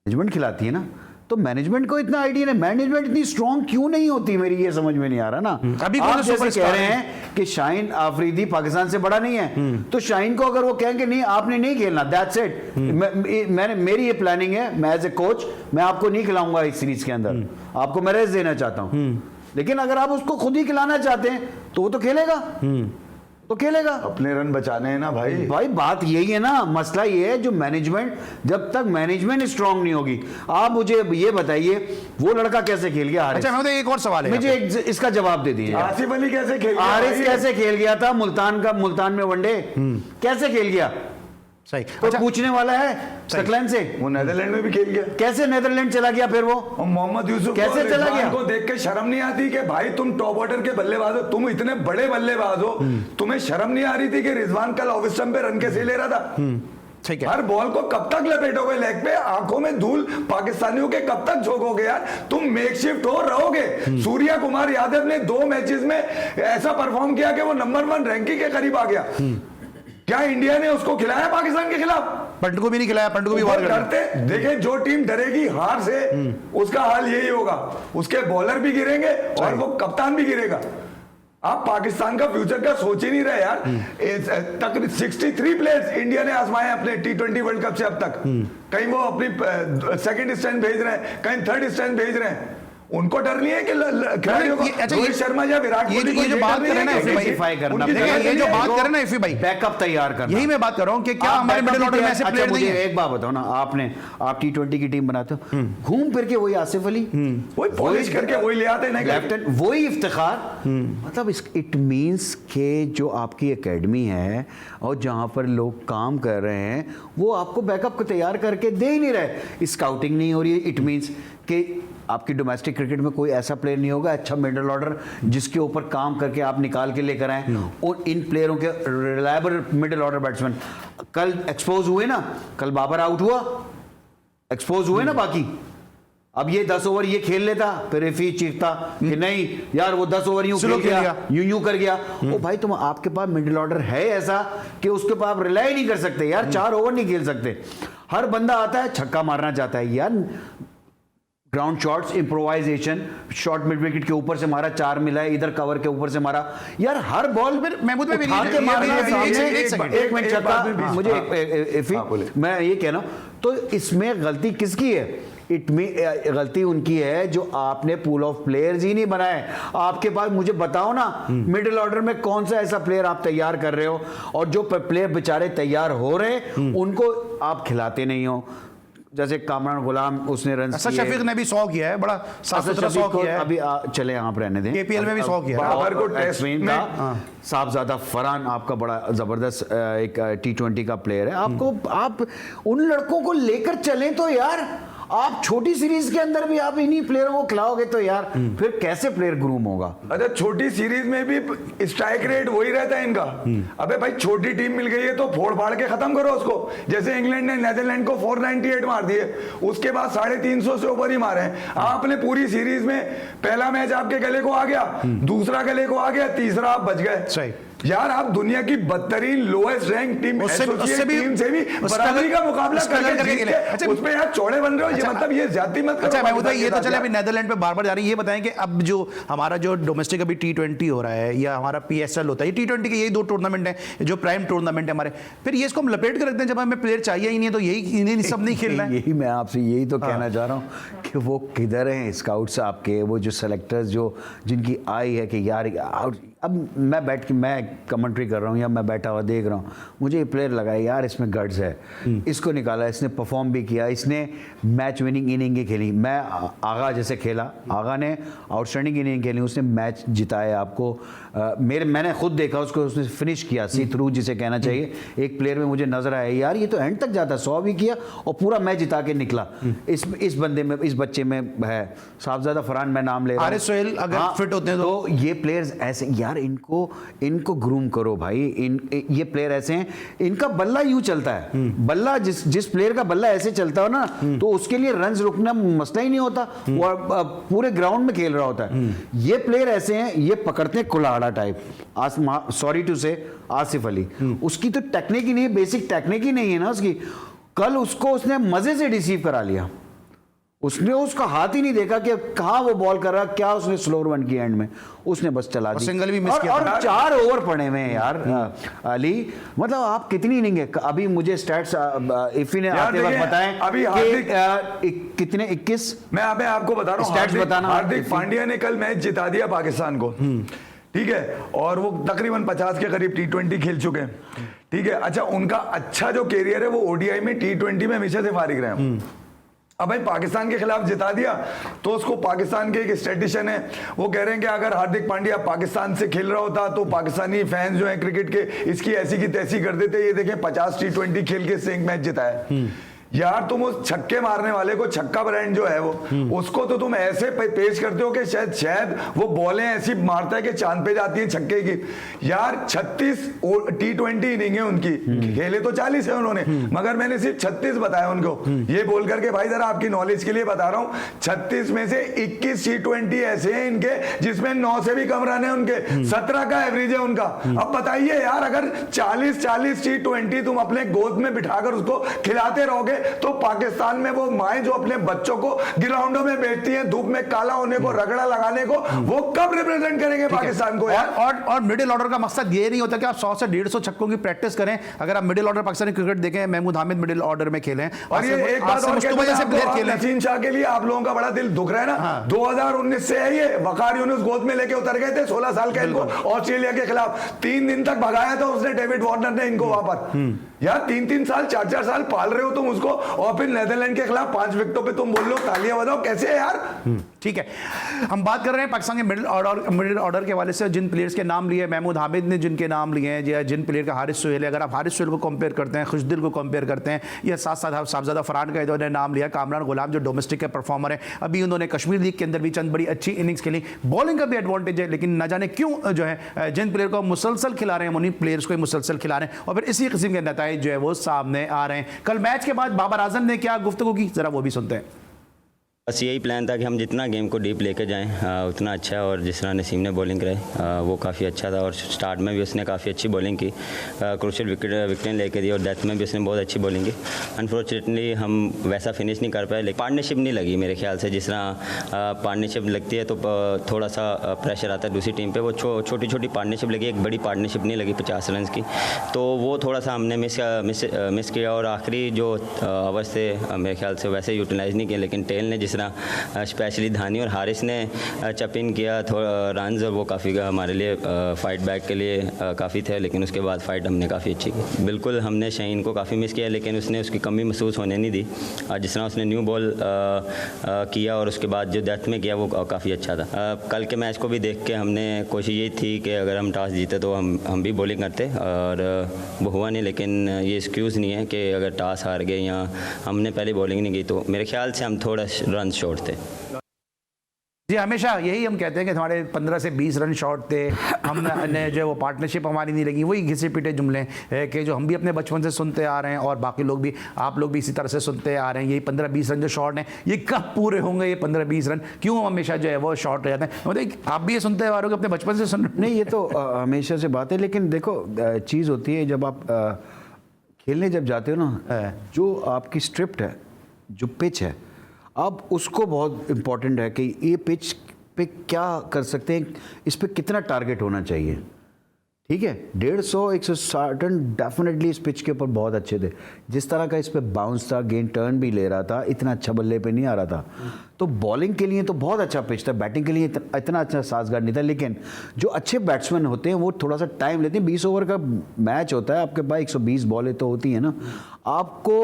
मैनेजमेंट खिलाती है ना। तो मैनेजमेंट को इतना आइडिया नहीं, मैनेजमेंट इतनी स्ट्रांग क्यों नहीं होती, मेरी ये समझ में नहीं आ रहा ना। अभी आप जैसे कह रहे हैं कि शाहीन आफरीदी पाकिस्तान से बड़ा नहीं है, तो शाहीन को अगर वो कहेंगे नहीं आपने नहीं खेलना, दैट्स इट, मैंने मेरी ये प्लानिंग है, मैं एज ए कोच मैं आपको नहीं खिलाऊंगा इस सीरीज के अंदर, आपको मैं रेस्ट देना चाहता हूं। लेकिन अगर आप उसको खुद ही खिलाना चाहते हैं तो वो तो खेलेगा, तो खेलेगा। अपने रन बचाने हैं ना भाई बात यही है ना, मसला ये है जो मैनेजमेंट, जब तक मैनेजमेंट स्ट्रांग नहीं होगी। आप मुझे ये बताइए वो लड़का कैसे खेल गया? अच्छा मैं तो एक और सवाल है, मुझे इसका जवाब दे दीजिए। आसिफ अली कैसे खेल गया? हारिस कैसे खेल गया था मुल्तान में वनडे, कैसे खेल गया? सही। तो पूछने वाला है स्कॉटलैंड से, वो नेदरलैंड में भी खेल गया, कैसे नेदरलैंड चला गया फिर वो? और मोहम्मद यूसुफ कैसे चला गया? को देख के शर्म नहीं आती कि भाई तुम टॉप ऑर्डर के बल्लेबाज हो, तुम इतने बड़े बल्लेबाज हो, तुम्हें शर्म नहीं आ रही थी कि रिजवान कल ऑफ स्टंप पे रन कैसे ले रहा था? ठीक है। हर बॉल को कब तक लपेटोगे लेग पे, आंखों में धूल पाकिस्तानियों के कब तक झोंकोगे यार? तुम मेकशिफ्ट हो रहोगे। सूर्या कुमार यादव ने 2 मैचेस में ऐसा परफॉर्म किया कि वो नंबर 1 रैंकिंग के करीब आ गया। क्या इंडिया ने उसको खिलाया पाकिस्तान के खिलाफ? पंट को भी नहीं खिलाया, पंट को भी वार करते। देखे, जो टीम डरेगी हार से उसका हाल यही होगा, उसके बॉलर भी गिरेंगे और वो कप्तान भी गिरेगा। आप पाकिस्तान का फ्यूचर का सोच ही नहीं रहे यार। तक 63 प्लेयर्स इंडिया ने आजमाए अपने T20 वर्ल्ड कप से अब तक। कहीं वो अपनी सेकंड स्टैंड भेज रहे हैं, कहीं थर्ड स्टैंड भेज रहे हैं। उनको डर नहीं है कि खिलाड़ियों को रोहित शर्मा या विराट कोहली ये जो बात कर रहे हैं ना स्पेसिफाई करना, ये जो बात कर रहे हैं ना इफी भाई, बैकअप तैयार करना, यही मैं बात कर रहा हूं कि क्या हमारे मिडिल ऑर्डर में ऐसे प्लेयर नहीं है? एक बात बताओ ना, आप T20 की टीम बनाते हो, घूम फिर के वही आसिफ अली, वही पॉलिश करके वही ले आते हैं, लेफ्टिनेंट वही इफ्तिखार। मतलब इट मींस के जो आपकी एकेडमी है और जहां पर लोग काम कर रहे हैं वो आपको बैकअप को तैयार करके दे ही नहीं रहे, स्काउटिंग नहीं हो रही है। इट मींस कि आपकी डोमेस्टिक क्रिकेट में कोई ऐसा प्लेयर नहीं होगा अच्छा मिडिल ऑर्डर जिसके ऊपर काम करके आप निकाल के लेकर आए। और इन प्लेयरों के रिलायबल मिडिल ऑर्डर बैट्समैन कल एक्सपोज हुए ना, कल बाबर आउट हुआ, एक्सपोज हुए ना बाकी। अब ये 10 ओवर ये खेल लेता, फिर इफी चीखता कि नहीं यार वो 10 ओवर यूं खेल गया, यूं कर गया। ओ भाई, तुम आपके पास मिडिल ऑर्डर है ऐसा कि उसके पास आप रिलाई नहीं कर सकते यार, 4 ओवर नहीं खेल सकते। हर बंदा आता है छक्का मारना चाहता है यार, ground shots, improvisation, short mid wicket के ऊपर से मारा, 4 मिला है, इधर कवर के ऊपर से मारा यार, हर बॉल में महमूद में एक मिनट छक्का। मुझे मैं ये कहना, तो इसमें गलती किसकी है? गलती उनकी है जो आपने पूल ऑफ प्लेयर्स ही नहीं बनाए। आपके पास, मुझे बताओ ना, मिडिल ऑर्डर में कौन सा ऐसा प्लेयर आप तैयार कर रहे हो, और जो प्लेयर बेचारे तैयार हो रहे हैं उनको आप खिलाते नहीं हो। जैसे कामरान गुलाम, उसने रन किए, शफीक ने भी 100 किया है, बड़ा 100 किया है। अभी चले आप रहने दें, KPL में भी 100 किया है। बाबर को टेस्ट में साहबजादा फरहान आपका बड़ा जबरदस्त एक T20 का प्लेयर है। आप उन लड़कों को लेकर चलें तो यार, आप छोटी सीरीज के अंदर भी आप इन्हीं प्लेयरों को खिलाओगे तो यार फिर कैसे प्लेयर ग्रूम होगा? अरे छोटी सीरीज में भी स्ट्राइक रेट वही रहता है इनका। अबे भाई, छोटी टीम मिल गई है तो फोड़ फाड़ के खत्म करो उसको। जैसे इंग्लैंड ने नेदरलैंड को 498 मार दिए, उसके बाद 350 से ऊपर ही मारे हैं। आपने पूरी सीरीज में पहला मैच आपके गले को आ गया, दूसरा गले को आ गया, तीसरा आप बच गए। सही यार, आप दुनिया की बदतरीन लोएस्ट रैंक टीम टीम से भी बराबरी का मुकाबला करके उस पे यार चौड़े बन रहे हो। ये मतलब ये ज्यादा मत करो। अच्छा, मैं बताऊं, ये तो चले अभी नेदरलैंड पे बार-बार जा रही है। ये बताएं कि अब जो हमारा जो डोमेस्टिक अभी T20 हो रहा है या हमारा PSL होता है, ये T20 के यही 2 टूर्नामेंट हैं जो प्राइम टूर्नामेंट है हमारे। फिर ये इसको हम लपेट के रखते हैं, जब हमें प्लेयर चाहिए ही नहीं है तो यही इन्हें सब नहीं खेलना है। यही मैं आपसे यही तो कहना चाह रहा हूँ कि वो किधर हैं स्काउट्स आपके, वो जो सेलेक्टर्स जो जिनकी आई है कि यार अब मैं बैठ के मैं कमेंट्री कर रहा हूँ या मैं बैठा हुआ देख रहा हूँ, मुझे ये प्लेयर लगा यार इसमें गट्स है, इसको निकाला, इसने परफॉर्म भी किया, इसने मैच विनिंग इनिंग खेली। मैं आगा जैसे खेला, आगा ने आउटस्टैंडिंग इनिंग खेली, उसने मैच जिताया आपको। मैंने खुद देखा उसको, उसने फिनिश किया सी थ्रू जिसे कहना चाहिए। एक प्लेयर में मुझे नजर आया यार ये तो एंड तक जाता, 100 भी किया और पूरा मैच जिता के निकला। इस बंदे में, इस बच्चे में है साहबजादा फरहान, मैं नाम ले रहा हूं। सोहेल अगर फिट होते हैं तो ये प्लेयर्स ऐसे यार, इनको ग्रूम करो भाई। ये प्लेयर ऐसे हैं, इनका बल्ला यूं चलता है, बल्ला जिस प्लेयर का बल्ला ऐसे चलता हो ना तो उसके लिए रन्स रुकना मसला ही नहीं होता, वो पूरे ग्राउंड में खेल रहा होता है। ये प्लेयर ऐसे हैं, ये पकड़ते हैं कुल्हाड़ा टाइप। सॉरी टू से आसिफ अली, उसकी तो टेक्निक ही नहीं है, बेसिक टेक्निक ही नहीं है ना उसकी। कल उसने मजे से रिसीव करा लिया, उसने उसका हाथ ही नहीं देखा कि कहां वो बॉल कर रहा, क्या उसने स्लोअर वन की एंड में उसने बस चला दी, सिंगल भी मिस किया और 4 ओवर पड़े हुए हैं यार अली। मतलब आप कितनी इनिंग है अभी, मुझे स्टैट्स इफी ने आते वक्त बताएं अभी कितने 21। मैं आपको बता रहा हूं, स्टैट्स बताना। हार्दिक पांड्या ने कल मैच जिता दिया पाकिस्तान को, ठीक है, और वो तकरीबन 50 के करीब T20 खेल चुके हैं, ठीक है। अच्छा, उनका अच्छा जो कैरियर है वो ODI में, T20 में हमेशा से फारिग रहे हैं। अब भाई पाकिस्तान के खिलाफ जिता दिया तो उसको, पाकिस्तान के एक स्टैटिस्टिशियन है वो कह रहे हैं कि अगर हार्दिक पांड्या पाकिस्तान से खेल रहा होता तो पाकिस्तानी फैंस जो हैं क्रिकेट के इसकी ऐसी की तैसी कर देते। ये देखें 50 T20 खेल के इससे एक मैच जिता है। यार तुम उस छक्के मारने वाले को, छक्का ब्रांड जो है वो, उसको तो तुम ऐसे पेश करते हो कि शायद वो बॉलें ऐसी मारता है कि चांद पे जाती है छक्के की। यार 36 T20 इनिंग है उनकी, खेले तो 40 है उन्होंने, मगर मैंने सिर्फ 36 बताया उनको। ये बोल करके भाई जरा आपकी नॉलेज के लिए बता रहा हूँ, 36 में से 21 T20 ऐसे हैं इनके जिसमें 9 से भी कम रन है उनके, 17 का एवरेज है उनका। अब बताइए यार, अगर 40 T20 तुम अपने गोद में बिठाकर उसको खिलाते रहोगे तो पाकिस्तान में वो माएं जो अपने बच्चों को ग्राउंडों में बैठती हैं धूप में काला होने को, रगड़ा लगाने को, वो कब रिप्रेजेंट करेंगे पाकिस्तान को यार। और मिडिल ऑर्डर का मकसद ये नहीं होता कि आप 100 से 150 छक्कों की प्रैक्टिस करें। अगर आप मिडिल ऑर्डर पाकिस्तानी क्रिकेट देखें, महमूद हामिद मिडिल ऑर्डर में खेले और ये एक बात और नसीम शाह के लिए आप लोगों का बड़ा दिल दुख रहा है ना। 2019 से है ये, वकार यूनुस गोद में लेके उतर गए थे 16 साल के इनको ऑस्ट्रेलिया के खिलाफ, 3 दिन तक भगाया था उसने डेविड वार्नर ने इनको वापस। यार 3-3 साल 4-4 साल पाल रहे हो तुम उसको, और फिर नीदरलैंड के खिलाफ 5 विकेटों पे तुम बोल लो तालियां बजाओ, कैसे है यार। ठीक है, हम बात कर रहे हैं पाकिस्तान के मिडिल ऑर्डर के हवाले से। जिन प्लेयर्स के नाम लिए, महमूद हामिद ने जिनके नाम लिए हैं, या जिन प्लेयर का हारिस सोहेल है, अगर आप हारिस सोहेल को कंपेयर करते हैं, खुशदिल को कंपेयर करते हैं, या साथ साथ साहबजादा फरहान का इन्होंने नाम लिया, कामरान गुलाम जो डोमेस्टिक के परफॉर्मर है, अभी उन्होंने कश्मीर लीग के अंदर भी चंद बड़ी अच्छी इनिंग्स खेली, बॉलिंग का भी एडवांटेज है, लेकिन न जाने क्यों जो है जिन प्लेयर को मुसलसल खिला रहे हैं उन्हीं प्लेयर्स को मुसलसल खिला रहे हैं, और फिर इसी किस्म के नताइज जो है वो सामने आ रहे हैं। कल मैच के बाद बाबर आजम ने क्या गुफ्तगू की, जरा वो भी सुनते हैं। बस यही प्लान था कि हम जितना गेम को डीप लेके जाएं उतना अच्छा है, और जिस तरह नसीम ने बॉलिंग कराई वो काफ़ी अच्छा था, और स्टार्ट में भी उसने काफ़ी अच्छी बॉलिंग की, क्रूशियल विकेट लेके दी, और डेथ में भी उसने बहुत अच्छी बॉलिंग की। अनफॉर्चुनेटली हम वैसा फिनिश नहीं कर पाए, लेकिन पार्टनरशिप नहीं लगी मेरे ख्याल से। जिस तरह पार्टनरशिप लगती है तो थोड़ा सा प्रेशर आता है दूसरी टीम पर, वो छोटी छोटी पार्टनरशिप लगी, एक बड़ी पार्टनरशिप नहीं लगी 50 रन की, तो वो थोड़ा सा हमने मिस किया, और आखिरी जो ओवर्स थे मेरे ख्याल से वैसे यूटिलाइज़ नहीं किया। लेकिन टेल ने जिस स्पेशली धानी और हारिस ने चप इन किया थोड़ा रन्स, और वो काफ़ी हमारे लिए फाइट बैक के लिए काफ़ी थे, लेकिन उसके बाद फाइट हमने काफ़ी अच्छी की। बिल्कुल हमने शाहीन को काफ़ी मिस किया, लेकिन उसने उसकी कमी महसूस होने नहीं दी। जिस तरह उसने न्यू बॉल किया और उसके बाद जो डेथ में किया वो काफ़ी अच्छा था। कल के मैच को भी देख के हमने कोशिश यही थी कि अगर हम टॉस जीते तो हम भी बॉलिंग करते, और वो हुआ नहीं। लेकिन ये एक्सक्यूज़ नहीं है कि अगर टॉस हार गए या हमने पहले बॉलिंग नहीं की, तो मेरे ख्याल से हम थोड़ा रन शॉर्ट थे। जी, हमेशा यही हम कहते हैं कि हमारे 15 से 20 रन शॉर्ट थे, हमने जो वो पार्टनरशिप हमारी नहीं लगी, वही घिसे पिटे जुमले कि जो हम भी अपने बचपन से सुनते आ रहे हैं, और बाकी लोग भी, आप लोग भी इसी तरह से सुनते आ रहे हैं। यही 15-20 रन जो शॉर्ट हैं, ये कब पूरे होंगे ये 15-20 रन, क्यों हमेशा जो है वो शॉर्ट रह जाते हैं? मतलब आप भी ये सुनते आ रहे हो अपने बचपन से सुन? नहीं, ये तो हमेशा से बात है, लेकिन देखो चीज़ होती है जब आप खेलने जब जाते हो ना, जो आपकी स्क्रिप्ट है, जो पिच है, अब उसको बहुत इम्पोर्टेंट है कि ये पिच पे क्या कर सकते हैं, इस पे कितना टारगेट होना चाहिए। ठीक है, 150-160 रन डेफिनेटली इस पिच के ऊपर बहुत अच्छे थे। जिस तरह का इस पे बाउंस था, गेंद टर्न भी ले रहा था, इतना अच्छा बल्ले पे नहीं आ रहा था, तो बॉलिंग के लिए तो बहुत अच्छा पिच था, बैटिंग के लिए इतना अच्छा साजगार नहीं था। लेकिन जो अच्छे बैट्समैन होते हैं वो थोड़ा सा टाइम लेते हैं। 20 ओवर का मैच होता है, आपके पास 120 बॉलें तो होती है ना, आपको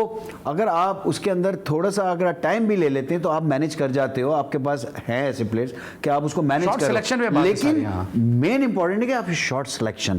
अगर आप उसके अंदर थोड़ा सा अगर टाइम भी ले लेते हैं तो आप मैनेज कर जाते हो। आपके पास हैं ऐसे प्लेयर्स कि आप उसको मैनेज कर सिलेक्शन में, लेकिन मेन इंपॉर्टेंट है कि आप शॉर्ट सिलेक्शन।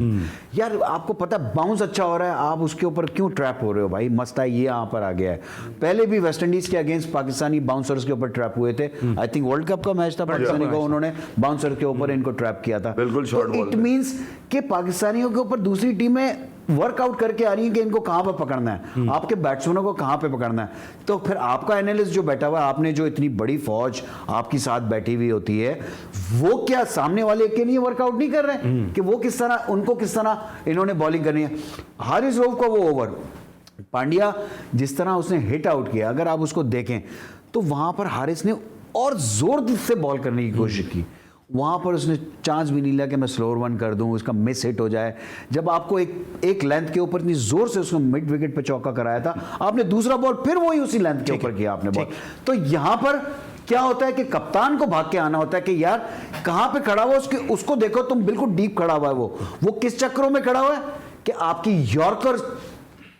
यार आपको पता बाउंस अच्छा हो रहा है, आप उसके ऊपर क्यों ट्रैप हो रहे हो भाई? मसला ये यहाँ पर आ गया है। पहले भी वेस्ट इंडीज के अगेंस्ट पाकिस्तानी बाउंसर्स के ऊपर ट्रैप हुए थे। आई थिंक वर्ल्ड कप का मैच था, पाकिस्तानी को उन्होंने बाउंसर के ऊपर इनको ट्रैप किया था। बिल्कुल शॉर्ट बॉल। इट मींस कि पाकिस्तानियों के ऊपर दूसरी टीमें वर्कआउट करके आ रही है कि इनको कहां पर पकड़ना है, आपके बैट्समैनों को कहां पे पकड़ना है। तो फिर आपका एनालिस्ट जो बैठा हुआ है, आपने जो इतनी बड़ी फौज आपकी साथ बैठी हुई होती है, वो क्या सामने वाले के लिए वर्कआउट नहीं कर रहे हैं कि वो किस तरह, उनको किस तरह इन्होंने बॉलिंग करनी है। हारिस रऊफ का वो ओवर, पांड्या जिस तरह उसने हिट आउट किया, अगर आप उसको देखें तो वहां पर हारिस ने और जोर से बॉल करने की कोशिश की, वहां पर उसने चांस भी नहीं लिया कि मैं स्लोअर वन कर दूं, उसका मिस हिट हो जाए। जब आपको एक लेंथ के ऊपर इतनी जोर से उसने मिड विकेट पे चौका कराया था, आपने दूसरा बॉल फिर वही उसी लेंथ के ऊपर किया आपने बॉल। तो यहां पर क्या होता है कि कप्तान को भाग के आना होता है कि यार कहां पे खड़ा हुआ, उसको देखो, तुम बिल्कुल डीप खड़ा हुआ है, वो किस चक्रों में खड़ा हुआ है कि आपकी यॉर्कर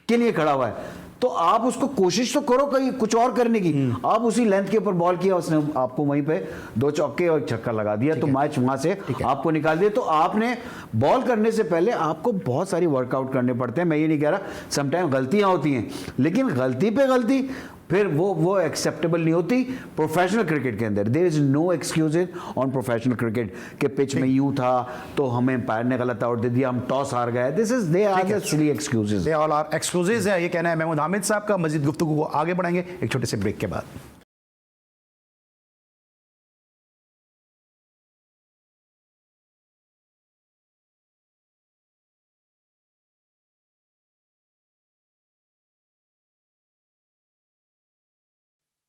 के लिए खड़ा हुआ है। तो आप उसको कोशिश तो करो कहीं कुछ और करने की। आप उसी लेंथ के ऊपर बॉल किया, उसने आपको वहीं पे 2 चौके और छक्का लगा दिया, तो मैच वहां से आपको निकाल दिया। तो आपने बॉल करने से पहले आपको बहुत सारी वर्कआउट करने पड़ते हैं। मैं ये नहीं कह रहा, समटाइम गलतियां होती हैं, लेकिन गलती पे गलती फिर वो एक्सेप्टेबल नहीं होती प्रोफेशनल क्रिकेट के अंदर। There is no excuses on professional cricket के पिच में यूं था तो हमें एम्पायर ने गलत आउट दे दिया, हम टॉस हार गए। This is they are the silly excuses, they all are excuses है, ये कहना है महमूद हामिद साहब का। मजीद गुफ्तगू को आगे बढ़ाएंगे एक छोटे से ब्रेक के बाद।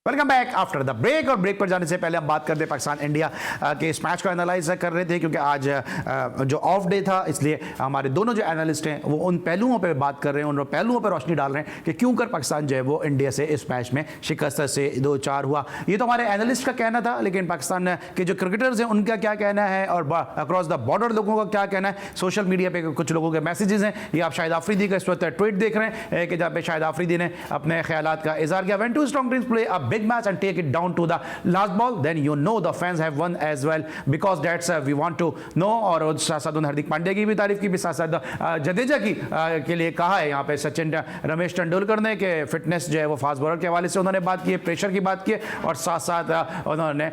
Welcome back after the break. और ब्रेक पर जाने से पहले हम बात करते हैं पाकिस्तान इंडिया के इस मैच को एनालाइज कर रहे थे, क्योंकि आज जो ऑफ डे था, इसलिए हमारे दोनों जो एनालिस्ट हैं वो उन पहलुओं पर बात कर रहे हैं, उन पहलुओं पर रोशनी डाल रहे हैं कि क्यों कर पाकिस्तान जो है वो इंडिया से इस मैच में शिकस्त से 2-4 हुआ। ये तो हमारे एनालिस्ट का कहना था, लेकिन पाकिस्तान के जो क्रिकेटर्स हैं उनका क्या कहना है और अक्रॉस द बॉर्डर लोगों का क्या कहना है। सोशल मीडिया पे कुछ लोगों के मैसेजेस हैं, ये आप शाहिद आफरीदी का इस वक्त ट्वीट देख रहे हैं कि जहाँ पे शाहिद आफरीदी ने अपने ख्यालात का इजहार किया। When two strong teams play a big match and take it down to the last ball, then you know the fans have won as well, because that's we want to know। और साथ साथ हार्दिक पांड्या की भी तारीफ की, भी साथ साथ जडेजा की के लिए कहा है यहाँ पे सचिन रमेश तेंदुलकर ने कि फिटनेस जो है वो फास्ट बॉलर के हवाले से उन्होंने बात की है, प्रेशर की बात की है, और साथ साथ उन्होंने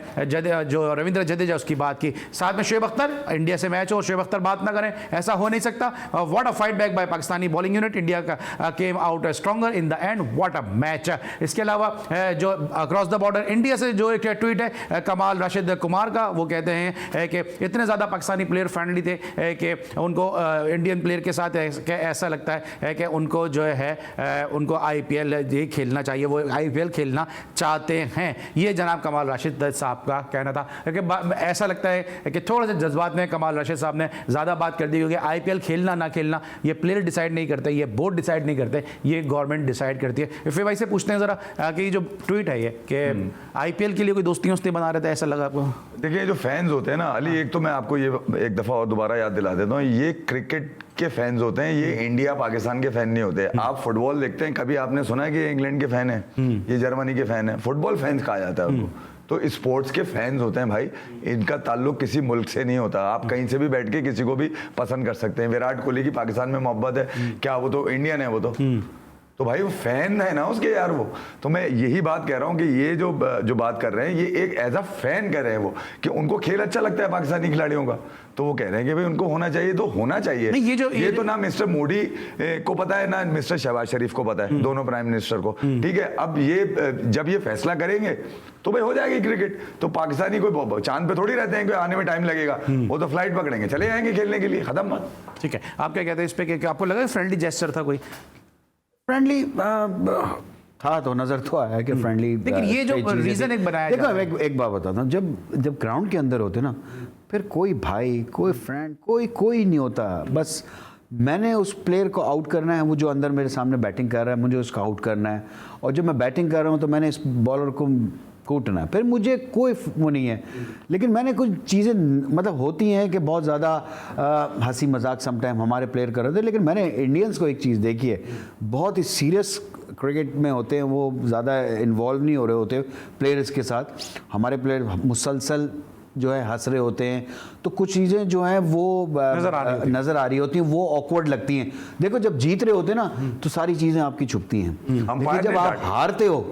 जो रविंद्र जडेजा उसकी बात की। साथ में शोएब अख्तर, इंडिया से मैच हो शोएब अख्तर बात ना करें, ऐसा हो नहीं सकता। What a fight back by Pakistani bowling unit, India का came out stronger in the end, what a match. इसके अलावा जो अक्रॉस द बॉर्डर इंडिया से जो एक ट्वीट है कमाल राशिद कुमार का, वो कहते हैं कि इतने ज़्यादा पाकिस्तानी प्लेयर फ्रेंडली थे कि उनको इंडियन प्लेयर के साथ ऐसा लगता है कि उनको जो है उनको IPL ये खेलना चाहिए, वो IPL खेलना चाहते हैं। ये जनाब कमाल राशिद साहब का कहना था, क्योंकि ऐसा लगता है कि थोड़ा सा जज्बात में कमाल राशिद साहब ने ज़्यादा बात कर दी, क्योंकि IPL खेलना ना खेलना ये प्लेयर डिसाइड नहीं करते, ये बोर्ड डिसाइड नहीं करते, ये गवर्नमेंट डिसाइड करती है। इफ़े भाई से पूछते हैं ज़रा कि ये जो ट्वीट है ये कि IPL के लिए कोई दोस्ती बना रहे थे, ऐसा लगा आपको? देखिए जो फैंस होते हैं ना अली, एक तो मैं आपको ये एक दफ़ा और दोबारा याद दिला देता हूँ, ये क्रिकेट के फैंस होते हैं, ये इंडिया पाकिस्तान के फैन नहीं होते। आप फुटबॉल देखते हैं, कभी आपने सुना है कि ये इंग्लैंड के फैन है, ये जर्मनी के फैन है? फुटबॉल फैंस कहा जाता है उनको। तो स्पोर्ट्स के फैंस होते हैं भाई, इनका ताल्लुक किसी मुल्क से नहीं होता। आप कहीं से भी बैठ के किसी को भी पसंद कर सकते हैं। विराट कोहली की पाकिस्तान में मोहब्बत है क्या? वो तो इंडियन है, वो तो भाई वो फैन है ना उसके यार। वो तो मैं यही बात कह रहा हूँ कि ये जो बात कर रहे हैं, ये एक एज अ फैन कह रहे हैं वो, कि उनको खेल अच्छा लगता है पाकिस्तानी खिलाड़ियों का, तो वो कह रहे हैं कि भाई उनको होना चाहिए, तो होना चाहिए। ये तो ना मिस्टर मोदी को पता है ना मिस्टर शहबाज शरीफ को पता है, दोनों प्राइम मिनिस्टर को। ठीक है, अब ये जब ये फैसला करेंगे तो भाई हो जाएगी क्रिकेट। तो पाकिस्तानी कोई चांद पे थोड़ी रहते हैं, कोई आने में टाइम लगेगा, वो तो फ्लाइट पकड़ेंगे चले जाएंगे खेलने के लिए, खत्म बात। ठीक है, आप क्या कहते हैं इस पे, कि आपको लगा फ्रेंडली जेस्चर था कोई? फ्रेंडली था तो नजर तो आया कि फ्रेंडली, लेकिन ये जो रीजन एक बनाया, देखो एक बात बताता हूँ, जब ग्राउंड के अंदर होते ना, फिर कोई भाई, कोई फ्रेंड, कोई नहीं होता। बस मैंने उस प्लेयर को आउट करना है, वो जो अंदर मेरे सामने बैटिंग कर रहा है, मुझे उसको आउट करना है, और जब मैं बैटिंग कर रहा हूँ तो मैंने इस बॉलर को कूटना है, फिर मुझे कोई वो नहीं है। लेकिन मैंने कुछ चीज़ें मतलब होती हैं कि बहुत ज़्यादा हंसी मजाक समटाइम हमारे प्लेयर कर रहे थे, लेकिन मैंने इंडियंस को एक चीज़ देखी है, बहुत ही सीरियस क्रिकेट में होते हैं, वो ज़्यादा इन्वॉल्व नहीं हो रहे होते प्लेयर्स के साथ। हमारे प्लेयर मुसलसल जो है हंस रहे होते हैं, तो कुछ चीज़ें जो हैं वो नज़र आ रही होती हैं, वो ऑकवर्ड लगती हैं। देखो जब जीत रहे होते हैं ना तो सारी चीज़ें आपकी छुपती हैं, लेकिन जब आप हारते हो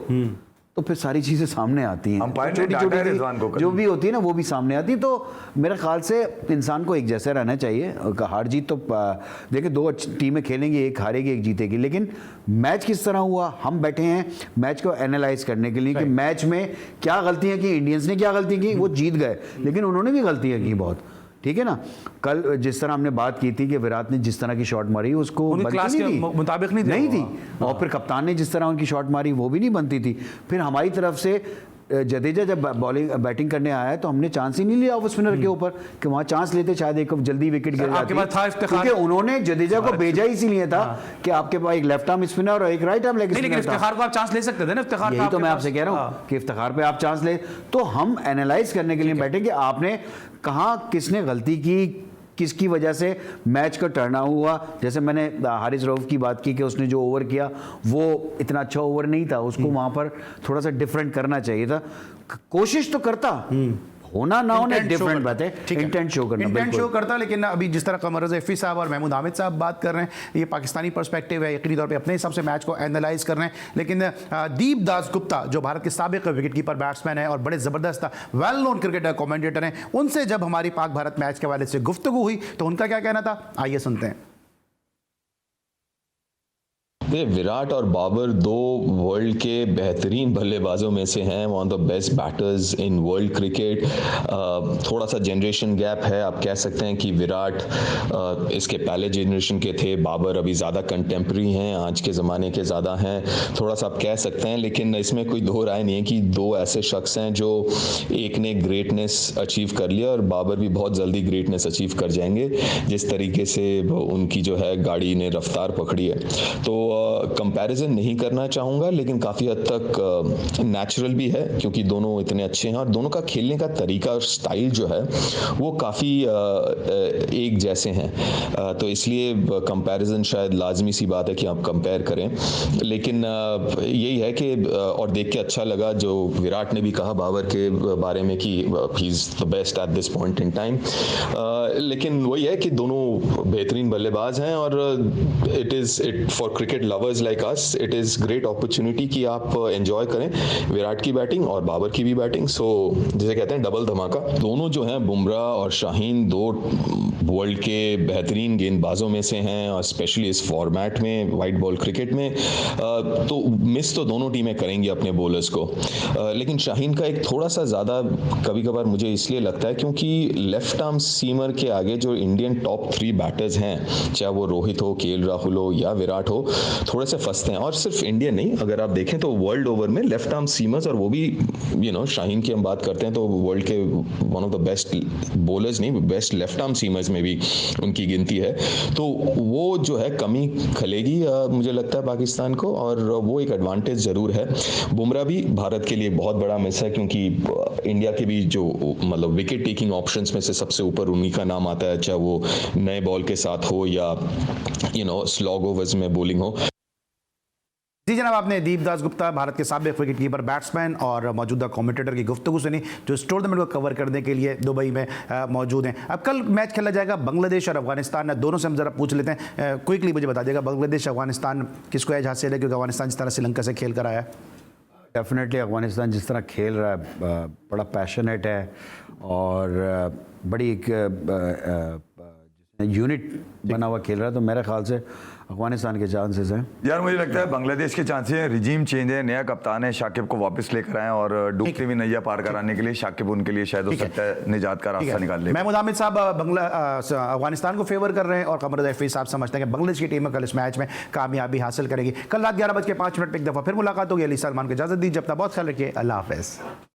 तो फिर सारी चीज़ें सामने आती हैं, छोटी छोटी जो भी होती है ना वो भी सामने आती है। तो मेरे ख्याल से इंसान को एक जैसा रहना चाहिए। हार जीत तो देखिए, 2 टीमें खेलेंगी, एक हारेगी एक जीतेगी, लेकिन मैच किस तरह हुआ, हम बैठे हैं मैच को एनालाइज करने के लिए कि मैच में क्या गलतियां की, इंडियंस ने क्या गलती की। वो जीत गए लेकिन उन्होंने भी गलतियां की बहुत, ठीक है ना। कल जिस तरह हमने बात की थी कि विराट ने जिस तरह की शॉट मारी उसको क्लास के मुताबिक नहीं थी, और फिर कप्तान ने जिस तरह उनकी शॉट मारी वो भी नहीं बनती थी। फिर हमारी तरफ से जडेजा जब बैटिंग करने आया तो हमने चांस ही नहीं लिया ऑफ स्पिनर के ऊपर, कि वहाँ चांस लेते शायद एक जल्दी विकेट गिर जाती, क्योंकि उन्होंने जडेजा को भेजा इसीलिए था कि आपके पास एक लेफ्ट आर्म स्पिनर और एक राइट आर्म लेग स्पिनर था। इफ्तिखार को आप चांस ले सकते थे ना, इफ्तिखार यही तो मैं आपसे कह रहा हूँ कि इफ्तिखार पे आप चांस ले। तो हम एनालाइज करने के लिए बैठे कि आपने कहाँ किसने गलती की, किसकी वजह से मैच का टर्न हुआ। जैसे मैंने हारिस रऊफ की बात की कि उसने जो ओवर किया वो इतना अच्छा ओवर नहीं था, उसको वहां पर थोड़ा सा डिफरेंट करना चाहिए था। कोशिश तो करता, होना ना होना डिफरेंट बात है, इंटेंट शो करना, इंटेंट शो करता। लेकिन अभी जिस तरह कमर रज़ा हफीज़ साहब और महमूद हामिद साहब बात कर रहे हैं, ये पाकिस्तानी पर्सपेक्टिव है, यकीनी तौर पे अपने हिसाब से मैच को एनालाइज कर रहे हैं। लेकिन दीप दास गुप्ता जो भारत के साबिक विकेट कीपर बैट्समैन है और बड़े ज़बरदस्त वेल नोन क्रिकेटर कमेंटेटर हैं, उनसे जब हमारी पाक भारत मैच के हवाले से गुफ्तगू हुई तो उनका क्या कहना था, आइए सुनते हैं। विराट और बाबर दो वर्ल्ड के बेहतरीन बल्लेबाजों में से हैं, one of the best batters in world cricket. थोड़ा सा जनरेशन गैप है, आप कह सकते हैं कि विराट इसके पहले जनरेशन के थे, बाबर अभी ज़्यादा कंटेम्प्रेरी हैं, आज के ज़माने के ज़्यादा हैं, थोड़ा सा आप कह सकते हैं। लेकिन इसमें कोई दो राय नहीं है कि दो ऐसे शख्स हैं जो एक ने ग्रेटनेस अचीव कर लिया और बाबर भी बहुत जल्दी ग्रेटनेस अचीव कर जाएंगे, जिस तरीके से उनकी जो है गाड़ी ने रफ्तार पकड़ी है। तो कंपैरिजन नहीं करना चाहूँगा, लेकिन काफ़ी हद तक नेचुरल भी है क्योंकि दोनों इतने अच्छे हैं और दोनों का खेलने का तरीका और स्टाइल जो है वो काफ़ी एक जैसे हैं। तो इसलिए कंपैरिजन शायद लाजमी सी बात है कि आप कंपेयर करें। लेकिन यही है कि और देख के अच्छा लगा जो विराट ने भी कहा बाबर के बारे में कि he is the best at this point in time. लेकिन वही है कि दोनों बेहतरीन बल्लेबाज हैं और it for cricket lovers like us it is great opportunity कि आप एंजॉय करें विराट की बैटिंग और बाबर की भी बैटिंग। सो जिसे कहते हैं डबल धमाका। दोनों जो हैं बुमराह और शाहीन दो वर्ल्ड के बेहतरीन गेंदबाजों में से हैं और स्पेशली इस फॉर्मेट में वाइट बॉल क्रिकेट में तो मिस तो दोनों टीमें करेंगी अपने बॉलर्स को। लेकिन शाहीन का एक थोड़ा सा ज़्यादा कभी कभार मुझे इसलिए लगता है क्योंकि लेफ्ट आर्म सीमर के आगे जो इंडियन टॉप 3 बैटर्स हैं, चाहे वो रोहित हो, केएल राहुल हो या विराट हो, थोड़े से फंसते हैं। और सिर्फ इंडियन नहीं, अगर आप देखें तो वर्ल्ड ओवर में लेफ्ट आर्म सीमर्स और वो भी शाहीन की हम बात करते हैं तो वर्ल्ड के one of the best bowlers नहीं बेस्ट लेफ्ट आर्म सीमर्स में भी उनकी गिनती है। तो वो जो है कमी खलेगी मुझे लगता है पाकिस्तान को, और वो एक एडवांटेज ज़रूर है। बुमराह भी भारत के लिए बहुत बड़ा मिस है क्योंकि इंडिया के भी जो मतलब विकेट टेकिंग ऑप्शंस में से सबसे ऊपर उन्हीं का नाम आता है, चाहे वो नए बॉल के साथ हो या स्लॉग ओवर्स में बॉलिंग हो। जी जनाब, आपने दीप दास गुप्ता भारत के साबिक विकेट कीपर बैट्समैन और मौजूदा कमेंटेटर की गुफ्तगू सुनी जो इस टूर्नामेंट को कवर करने के लिए दुबई में मौजूद हैं। अब कल मैच खेला जाएगा बांग्लादेश और अफगानिस्तान। दोनों से हम जरा पूछ लेते हैं, क्विकली मुझे बता दिएगा बांग्लादेश अफगानिस्तान किसको एज हासिल है, क्योंकि अफगानिस्तान जिस तरह श्रीलंका से खेल कर आया है। डेफिनेटली अफगानिस्तान जिस तरह खेल रहा है बड़ा पैशनेट है और बड़ी एक यूनिट बना हुआ खेल रहा है, तो मेरे ख्याल से अफगानिस्तान के चांसेस हैं। यार मुझे लगता है बांग्लादेश के चांसेस हैं, रिजीम चेंज है, नया कप्तान है, शाकिब को वापस लेकर आए और डूबती हुई नैया पार कराने के लिए शाकिब उनके लिए शायद हो सकता है निजात का रास्ता निकाल ले। महमूद हामिद साहब अफगानिस्तान को फेवर कर रहे हैं और कमर रज़ा हफीज़ साहब समझते हैं कि बांग्लादेश की टीम कल इस मैच में कामयाबी हासिल करेगी। कल रात 11:05 पे एक दफ़ा फिर मुलाकात होगी। अली सलमान को इजाज़त दी, जब तक बहुत ख्याल रखिए, अल्लाह हाफ़िज़।